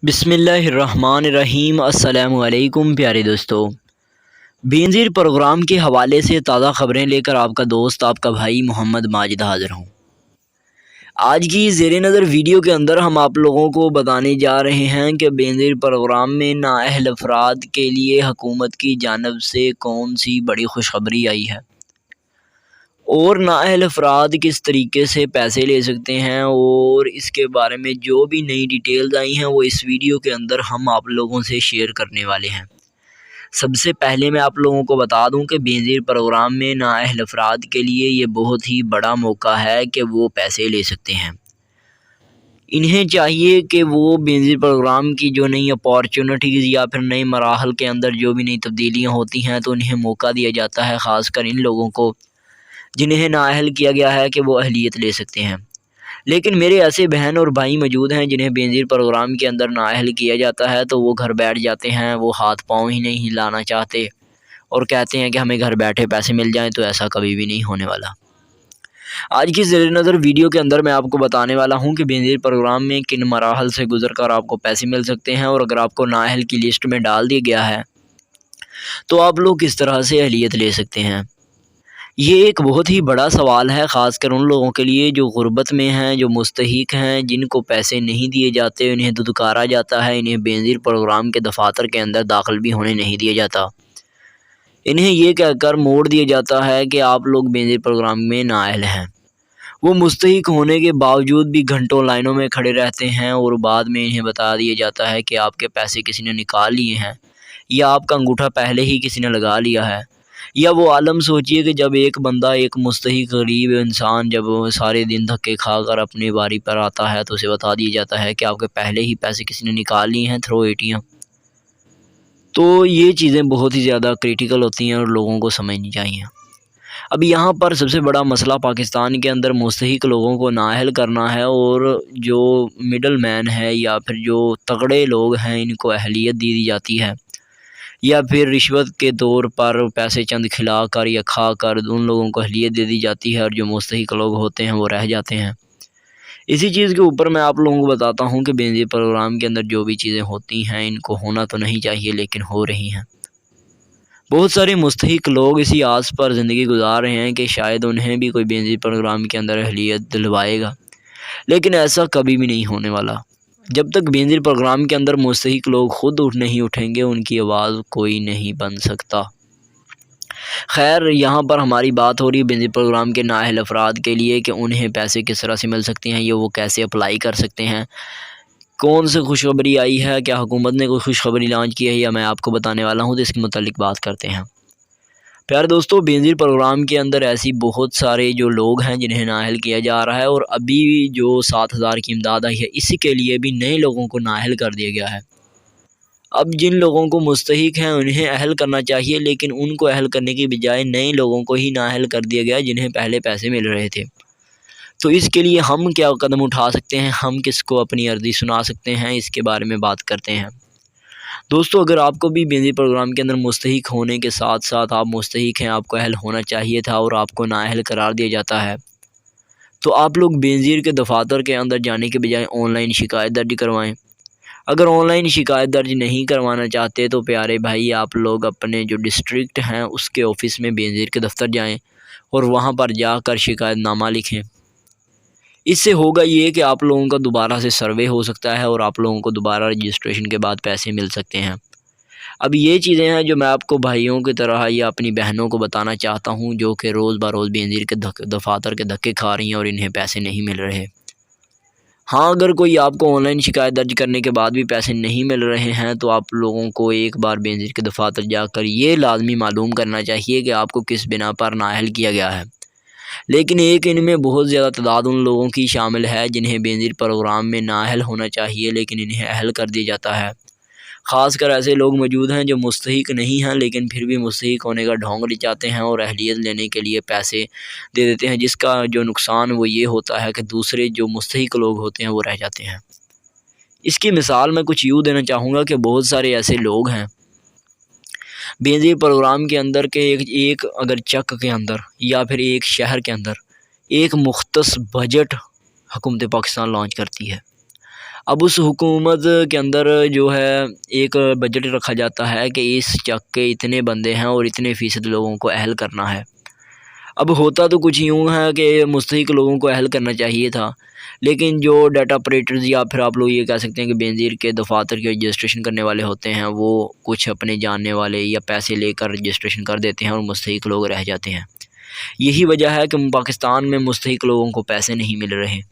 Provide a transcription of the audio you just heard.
بسم اللہ الرحمن الرحیم۔ السلام علیکم پیارے دوستو، بینظیر پروگرام کے حوالے سے تازہ خبریں لے کر آپ کا دوست، آپ کا بھائی محمد ماجد حاضر ہوں۔ آج کی زیر نظر ویڈیو کے اندر ہم آپ لوگوں کو بتانے جا رہے ہیں کہ بینظیر پروگرام میں نااہل افراد کے لیے حکومت کی جانب سے کون سی بڑی خوشخبری آئی ہے اور نااہل افراد کس طریقے سے پیسے لے سکتے ہیں، اور اس کے بارے میں جو بھی نئی ڈیٹیلز آئی ہیں وہ اس ویڈیو کے اندر ہم آپ لوگوں سے شیئر کرنے والے ہیں۔ سب سے پہلے میں آپ لوگوں کو بتا دوں کہ بینظیر پروگرام میں نااہل افراد کے لیے یہ بہت ہی بڑا موقع ہے کہ وہ پیسے لے سکتے ہیں۔ انہیں چاہیے کہ وہ بینظیر پروگرام کی جو نئی اپارچونٹیز یا پھر نئے مراحل کے اندر جو بھی نئی تبدیلیاں ہوتی ہیں تو انہیں موقع دیا جاتا ہے، خاص کر ان لوگوں کو جنہیں نااہل کیا گیا ہے کہ وہ اہلیت لے سکتے ہیں۔ لیکن میرے ایسے بہن اور بھائی موجود ہیں جنہیں بینظیر پروگرام کے اندر نااہل کیا جاتا ہے تو وہ گھر بیٹھ جاتے ہیں، وہ ہاتھ پاؤں ہی نہیں ہلانا چاہتے اور کہتے ہیں کہ ہمیں گھر بیٹھے پیسے مل جائیں، تو ایسا کبھی بھی نہیں ہونے والا۔ آج کی زیر نظر ویڈیو کے اندر میں آپ کو بتانے والا ہوں کہ بینظیر پروگرام میں کن مراحل سے گزر کر آپ کو پیسے مل سکتے ہیں، اور اگر آپ کو نااہل کی لسٹ میں ڈال دیا گیا ہے تو آپ لوگ کس طرح سے اہلیت لے سکتے ہیں۔ یہ ایک بہت ہی بڑا سوال ہے، خاص کر ان لوگوں کے لیے جو غربت میں ہیں، جو مستحق ہیں، جن کو پیسے نہیں دیے جاتے، انہیں دھتکارا جاتا ہے، انہیں بینظیر پروگرام کے دفاتر کے اندر داخل بھی ہونے نہیں دیا جاتا۔ انہیں یہ کہہ کر موڑ دیا جاتا ہے کہ آپ لوگ بینظیر پروگرام میں نااہل ہیں۔ وہ مستحق ہونے کے باوجود بھی گھنٹوں لائنوں میں کھڑے رہتے ہیں، اور بعد میں انہیں بتا دیا جاتا ہے کہ آپ کے پیسے کسی نے نکال لیے ہیں، یا آپ کا انگوٹھا پہلے ہی کسی نے لگا لیا ہے۔ یا وہ عالم سوچئے کہ جب ایک بندہ، ایک مستحق غریب انسان جب سارے دن دھکے کھا کر اپنی باری پر آتا ہے تو اسے بتا دیا جاتا ہے کہ آپ کے پہلے ہی پیسے کسی نے نکال لیے ہیں تھرو اے ٹی ایم۔ تو یہ چیزیں بہت ہی زیادہ کریٹیکل ہوتی ہیں اور لوگوں کو سمجھنی چاہیے۔ اب یہاں پر سب سے بڑا مسئلہ پاکستان کے اندر مستحق لوگوں کو نااہل کرنا ہے، اور جو مڈل مین ہے یا پھر جو تگڑے لوگ ہیں ان کو اہلیت دی جاتی ہے، یا پھر رشوت کے طور پر پیسے چند کھلا کر یا کھا کر ان لوگوں کو اہلیت دے دی جاتی ہے، اور جو مستحق لوگ ہوتے ہیں وہ رہ جاتے ہیں۔ اسی چیز کے اوپر میں آپ لوگوں کو بتاتا ہوں کہ بینظیر پروگرام کے اندر جو بھی چیزیں ہوتی ہیں ان کو ہونا تو نہیں چاہیے لیکن ہو رہی ہیں۔ بہت سارے مستحق لوگ اسی آس پر زندگی گزار رہے ہیں کہ شاید انہیں بھی کوئی بینظیر پروگرام کے اندر اہلیت دلوائے گا، لیکن ایسا کبھی بھی نہیں ہونے والا۔ جب تک بینظیر پروگرام کے اندر مستحق لوگ خود نہیں اٹھیں گے، ان کی آواز کوئی نہیں بن سکتا۔ خیر، یہاں پر ہماری بات ہو رہی ہے بینظیر پروگرام کے نااہل افراد کے لیے کہ انہیں پیسے کس طرح سے مل سکتے ہیں، یا وہ کیسے اپلائی کر سکتے ہیں، کون سے خوشخبری آئی ہے، کیا حکومت نے کوئی خوشخبری لانچ کی ہے، یا میں آپ کو بتانے والا ہوں، تو اس کے متعلق بات کرتے ہیں۔ پیارے دوستو، بینظیر پروگرام کے اندر ایسی بہت سارے جو لوگ ہیں جنہیں نااہل کیا جا رہا ہے، اور ابھی جو 7,000 کی امداد آئی ہے اسی کے لیے بھی نئے لوگوں کو نااہل کر دیا گیا ہے۔ اب جن لوگوں کو مستحق ہیں انہیں اہل کرنا چاہیے، لیکن ان کو اہل کرنے کی بجائے نئے لوگوں کو ہی نااہل کر دیا گیا جنہیں پہلے پیسے مل رہے تھے۔ تو اس کے لیے ہم کیا قدم اٹھا سکتے ہیں، ہم کس کو اپنی عرضی سنا سکتے ہیں، اس کے بارے میں بات کرتے ہیں۔ دوستو، اگر آپ کو بھی بینظیر پروگرام کے اندر مستحق ہونے کے ساتھ ساتھ آپ مستحق ہیں، آپ کو اہل ہونا چاہیے تھا اور آپ کو نااہل قرار دیا جاتا ہے، تو آپ لوگ بینظیر کے دفاتر کے اندر جانے کے بجائے آن لائن شکایت درج کروائیں۔ اگر آن لائن شکایت درج نہیں کروانا چاہتے تو پیارے بھائی، آپ لوگ اپنے جو ڈسٹرکٹ ہیں اس کے آفس میں بینظیر کے دفتر جائیں اور وہاں پر جا کر شکایت نامہ لکھیں۔ اس سے ہوگا یہ کہ آپ لوگوں کا دوبارہ سے سروے ہو سکتا ہے اور آپ لوگوں کو دوبارہ رجسٹریشن کے بعد پیسے مل سکتے ہیں۔ اب یہ چیزیں ہیں جو میں آپ کو بھائیوں کی طرح یا اپنی بہنوں کو بتانا چاہتا ہوں، جو کہ روز بروز بینظیر کے دفاتر کے دھکے کھا رہی ہیں اور انہیں پیسے نہیں مل رہے۔ ہاں، اگر کوئی آپ کو آن لائن شکایت درج کرنے کے بعد بھی پیسے نہیں مل رہے ہیں تو آپ لوگوں کو ایک بار بینظیر کے دفاتر جا کر یہ لازمی معلوم کرنا چاہیے کہ آپ کو کس بنا پر نااہل کیا گیا ہے۔ لیکن ان میں بہت زیادہ تعداد ان لوگوں کی شامل ہے جنہیں بینظیر پروگرام میں نااہل ہونا چاہیے لیکن انہیں اہل کر دیا جاتا ہے۔ خاص کر ایسے لوگ موجود ہیں جو مستحق نہیں ہیں لیکن پھر بھی مستحق ہونے کا ڈھونگ رچاتے ہیں اور اہلیت لینے کے لیے پیسے دے دیتے ہیں، جس کا جو نقصان وہ یہ ہوتا ہے کہ دوسرے جو مستحق لوگ ہوتے ہیں وہ رہ جاتے ہیں۔ اس کی مثال میں کچھ یوں دینا چاہوں گا کہ بہت سارے ایسے لوگ ہیں بینظیر پروگرام کے اندر کے ایک اگر چک کے اندر یا پھر ایک شہر کے اندر ایک مختص بجٹ حکومت پاکستان لانچ کرتی ہے۔ اب اس حکومت کے اندر جو ہے ایک بجٹ رکھا جاتا ہے کہ اس چک کے اتنے بندے ہیں اور اتنے فیصد لوگوں کو اہل کرنا ہے۔ اب ہوتا تو کچھ یوں ہے کہ مستحق لوگوں کو اہل کرنا چاہیے تھا، لیکن جو ڈیٹا آپریٹرز یا پھر آپ لوگ یہ کہہ سکتے ہیں کہ بینظیر کے دفاتر کے رجسٹریشن کرنے والے ہوتے ہیں، وہ کچھ اپنے جاننے والے یا پیسے لے کر رجسٹریشن کر دیتے ہیں اور مستحق لوگ رہ جاتے ہیں۔ یہی وجہ ہے کہ پاکستان میں مستحق لوگوں کو پیسے نہیں مل رہے۔